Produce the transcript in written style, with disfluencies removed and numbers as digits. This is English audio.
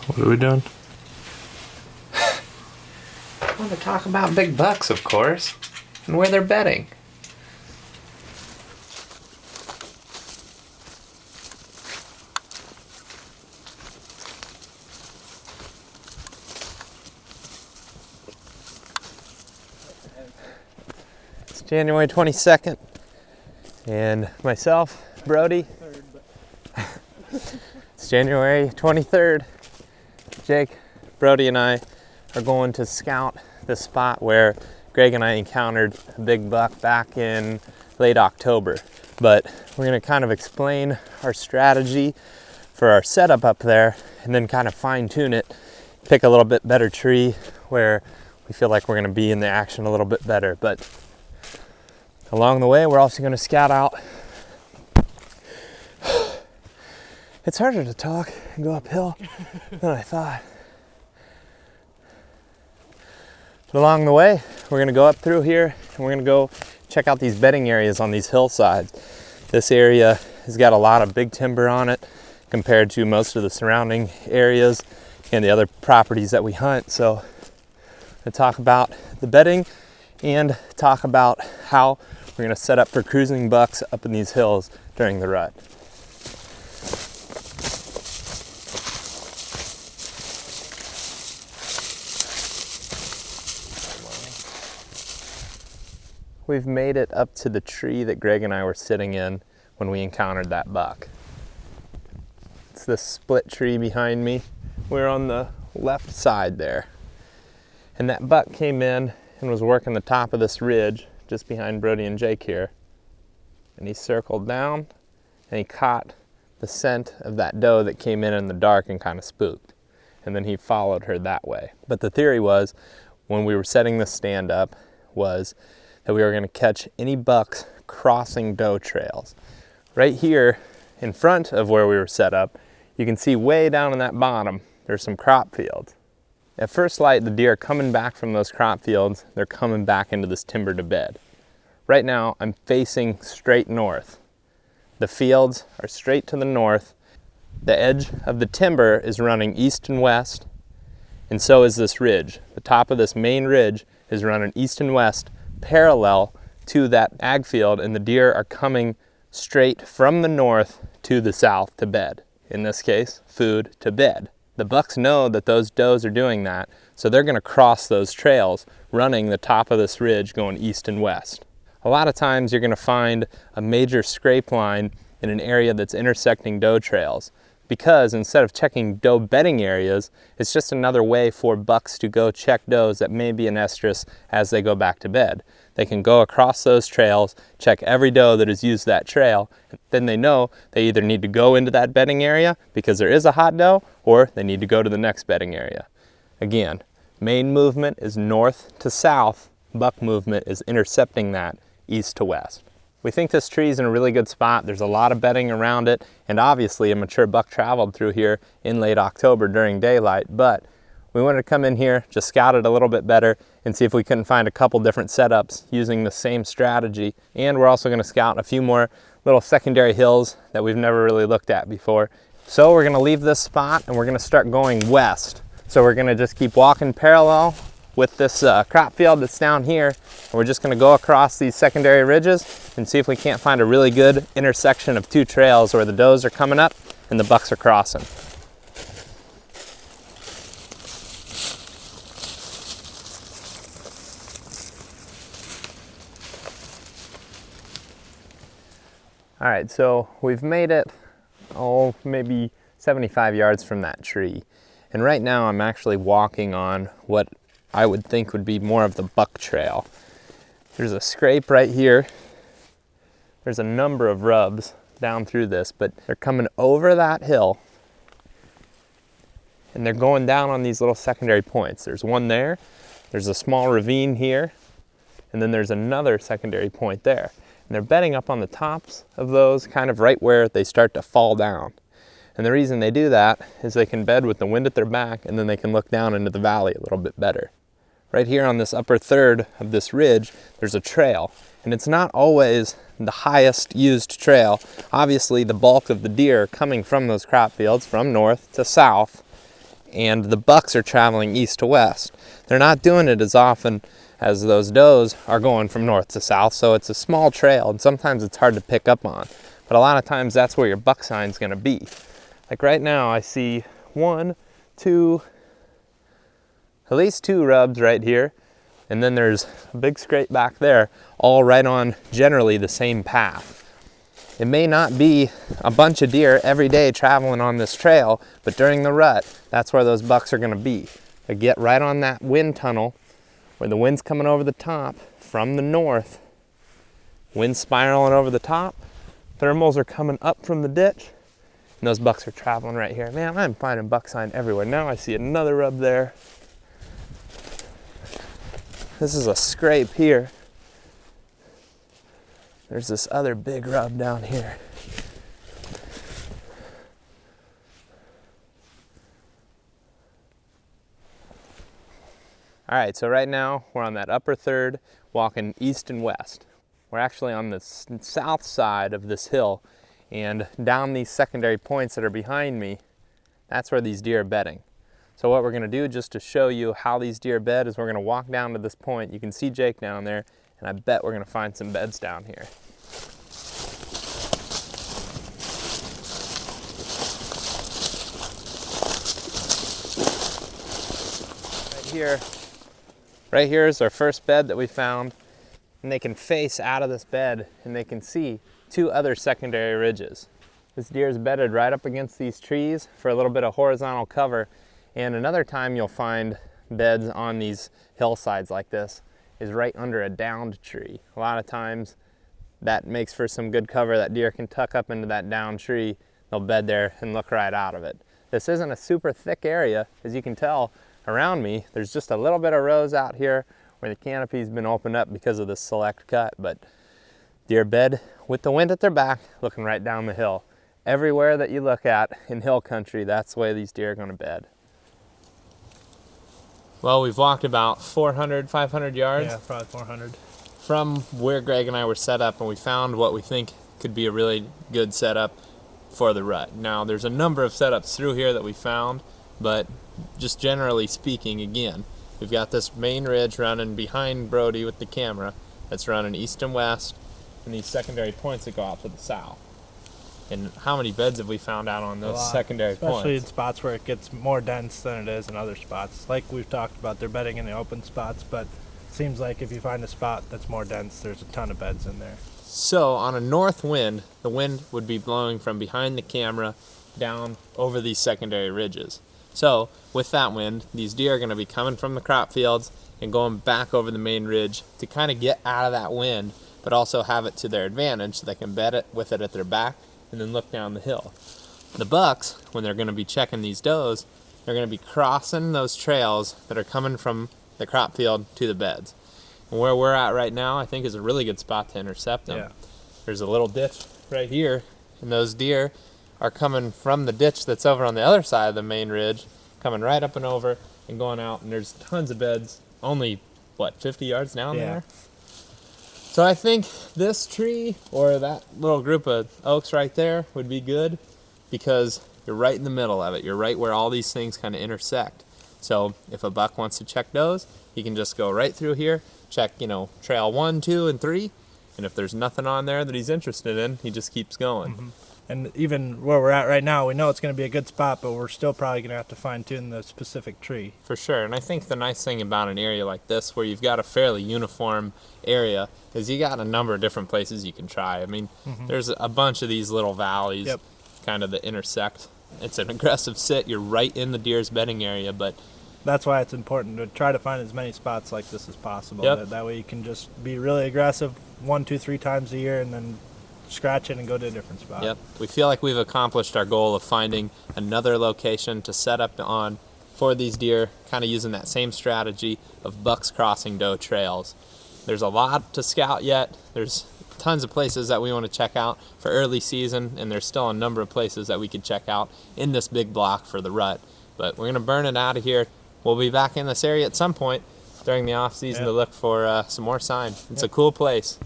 What are we doing? I want to talk about big bucks, of course, and where they're bedding. It's January 22nd, and myself, Brody. It's January 23rd. Jake, Brody, and I are going to scout the spot where Greg and I encountered a big buck back in late October. But we're going to kind of explain our strategy for our setup up there and then kind of fine tune it, pick a little bit better tree where we feel like we're going to be in the action a little bit better. But along the way, we're also going to scout out. It's harder to talk and go uphill than I thought. But along the way, we're gonna go up through here and we're gonna go check out these bedding areas on these hillsides. This area has got a lot of big timber on it compared to most of the surrounding areas and the other properties that we hunt. So we'll talk about the bedding and talk about how we're gonna set up for cruising bucks up in these hills during the rut. We've made it up to the tree that Greg and I were sitting in when we encountered that buck. It's this split tree behind me. We're on the left side there. And that buck came in and was working the top of this ridge just behind Brody and Jake here. And he circled down and he caught the scent of that doe that came in the dark and kind of spooked. And then he followed her that way. But the theory was, when we were setting this stand up, was that we were going to catch any bucks crossing doe trails. Right here in front of where we were set up, you can see way down in that bottom, there's some crop fields. At first light, the deer are coming back from those crop fields, they're coming back into this timber to bed. Right now, I'm facing straight north. The fields are straight to the north. The edge of the timber is running east and west, and so is this ridge. The top of this main ridge is running east and west, parallel to that ag field, and the deer are coming straight from the north to the south to bed. In this case, food to bed. The bucks know that those does are doing that, so they're going to cross those trails running the top of this ridge going east and west. A lot of times you're going to find a major scrape line in an area that's intersecting doe trails, because instead of checking doe bedding areas, it's just another way for bucks to go check does that may be in estrus as they go back to bed. They can go across those trails, check every doe that has used that trail, then they know they either need to go into that bedding area because there is a hot doe, or they need to go to the next bedding area. Again, main movement is north to south, buck movement is intercepting that east to west. We think this tree is in a really good spot. There's a lot of bedding around it, and obviously a mature buck traveled through here in late October during daylight, but we wanted to come in here, just scout it a little bit better and see if we couldn't find a couple different setups using the same strategy. And we're also going to scout a few more little secondary hills that we've never really looked at before. So we're going to leave this spot and we're going to start going west. So we're going to just keep walking parallel with this crop field that's down here, and we're just going to go across these secondary ridges and see if we can't find a really good intersection of two trails where the does are coming up and the bucks are crossing. All right, so we've made it, maybe 75 yards from that tree. And right now I'm actually walking on what I would think would be more of the buck trail. There's a scrape right here. There's a number of rubs down through this, but they're coming over that hill and they're going down on these little secondary points. There's one there, there's a small ravine here, and then there's another secondary point there. And they're bedding up on the tops of those, kind of right where they start to fall down. And the reason they do that is they can bed with the wind at their back, and then they can look down into the valley a little bit better. Right here on this upper third of this ridge, there's a trail, and it's not always the highest used trail. Obviously, the bulk of the deer are coming from those crop fields from north to south, and the bucks are traveling east to west. They're not doing it as often as those does are going from north to south, so it's a small trail, and sometimes it's hard to pick up on. But a lot of times that's where your buck sign's gonna be. Like right now, I see one, two, at least two rubs right here, and then there's a big scrape back there, all right on generally the same path. It may not be a bunch of deer every day traveling on this trail, but during the rut, that's where those bucks are gonna be. They get right on that wind tunnel where the wind's coming over the top from the north, wind spiraling over the top, thermals are coming up from the ditch, and those bucks are traveling right here. Man, I'm finding buck sign everywhere. Now I see another rub there. This is a scrape here. There's this other big rub down here. All right, so right now we're on that upper third, walking east and west. We're actually on the south side of this hill, and down these secondary points that are behind me, that's where these deer are bedding. So what we're gonna do, just to show you how these deer bed, is we're gonna walk down to this point. You can see Jake down there, and I bet we're gonna find some beds down here. Right here is our first bed that we found, and they can face out of this bed and they can see two other secondary ridges. This deer is bedded right up against these trees for a little bit of horizontal cover, and another time you'll find beds on these hillsides like this is right under a downed tree. A lot of times that makes for some good cover. That deer can tuck up into that downed tree, they'll bed there and look right out of it. This isn't a super thick area, as you can tell around me. There's just a little bit of rows out here where the canopy's been opened up because of this select cut, but deer bed with the wind at their back, looking right down the hill. Everywhere that you look at in hill country, that's the way these deer are gonna bed. Well, we've walked about 400, 500 yards. Yeah, probably 400. From where Greg and I were set up, and we found what we think could be a really good setup for the rut. Now, there's a number of setups through here that we found, but just generally speaking, again, we've got this main ridge running behind Brody with the camera that's running east and west, and these secondary points that go out to the south. And how many beds have we found out on those secondary points? Especially in spots where it gets more dense than it is in other spots. Like we've talked about, they're bedding in the open spots, but it seems like if you find a spot that's more dense, there's a ton of beds in there. So on a north wind, the wind would be blowing from behind the camera down over these secondary ridges. So with that wind, these deer are going to be coming from the crop fields and going back over the main ridge to kind of get out of that wind, but also have it to their advantage so they can bed it with it at their back and then look down the hill. The bucks, when they're going to be checking these does, they're going to be crossing those trails that are coming from the crop field to the beds. And where we're at right now, I think, is a really good spot to intercept them. Yeah. There's a little ditch right here, and those deer are coming from the ditch that's over on the other side of the main ridge, coming right up and over and going out, and there's tons of beds, only, what, 50 yards down there? So I think this tree or that little group of oaks right there would be good because you're right in the middle of it. You're right where all these things kind of intersect. So if a buck wants to check those, he can just go right through here, check, trail 1, 2, and 3, and if there's nothing on there that he's interested in, he just keeps going. Mm-hmm. And even where we're at right now, we know it's going to be a good spot, but we're still probably going to have to fine-tune the specific tree. For sure, and I think the nice thing about an area like this, where you've got a fairly uniform area, is you got a number of different places you can try. I mean, there's a bunch of these little valleys kind of that intersect. It's an aggressive sit. You're right in the deer's bedding area, but that's why it's important to try to find as many spots like this as possible. Yep. That way you can just be really aggressive 1, 2, 3 times a year and then scratch it and go to a different spot. Yep. We feel like we've accomplished our goal of finding another location to set up on for these deer, kind of using that same strategy of bucks crossing doe trails. There's a lot to scout yet. There's tons of places that we want to check out for early season, and there's still a number of places that we could check out in this big block for the rut. But we're going to burn it out of here. We'll be back in this area at some point during the off season to look for some more sign. It's a cool place.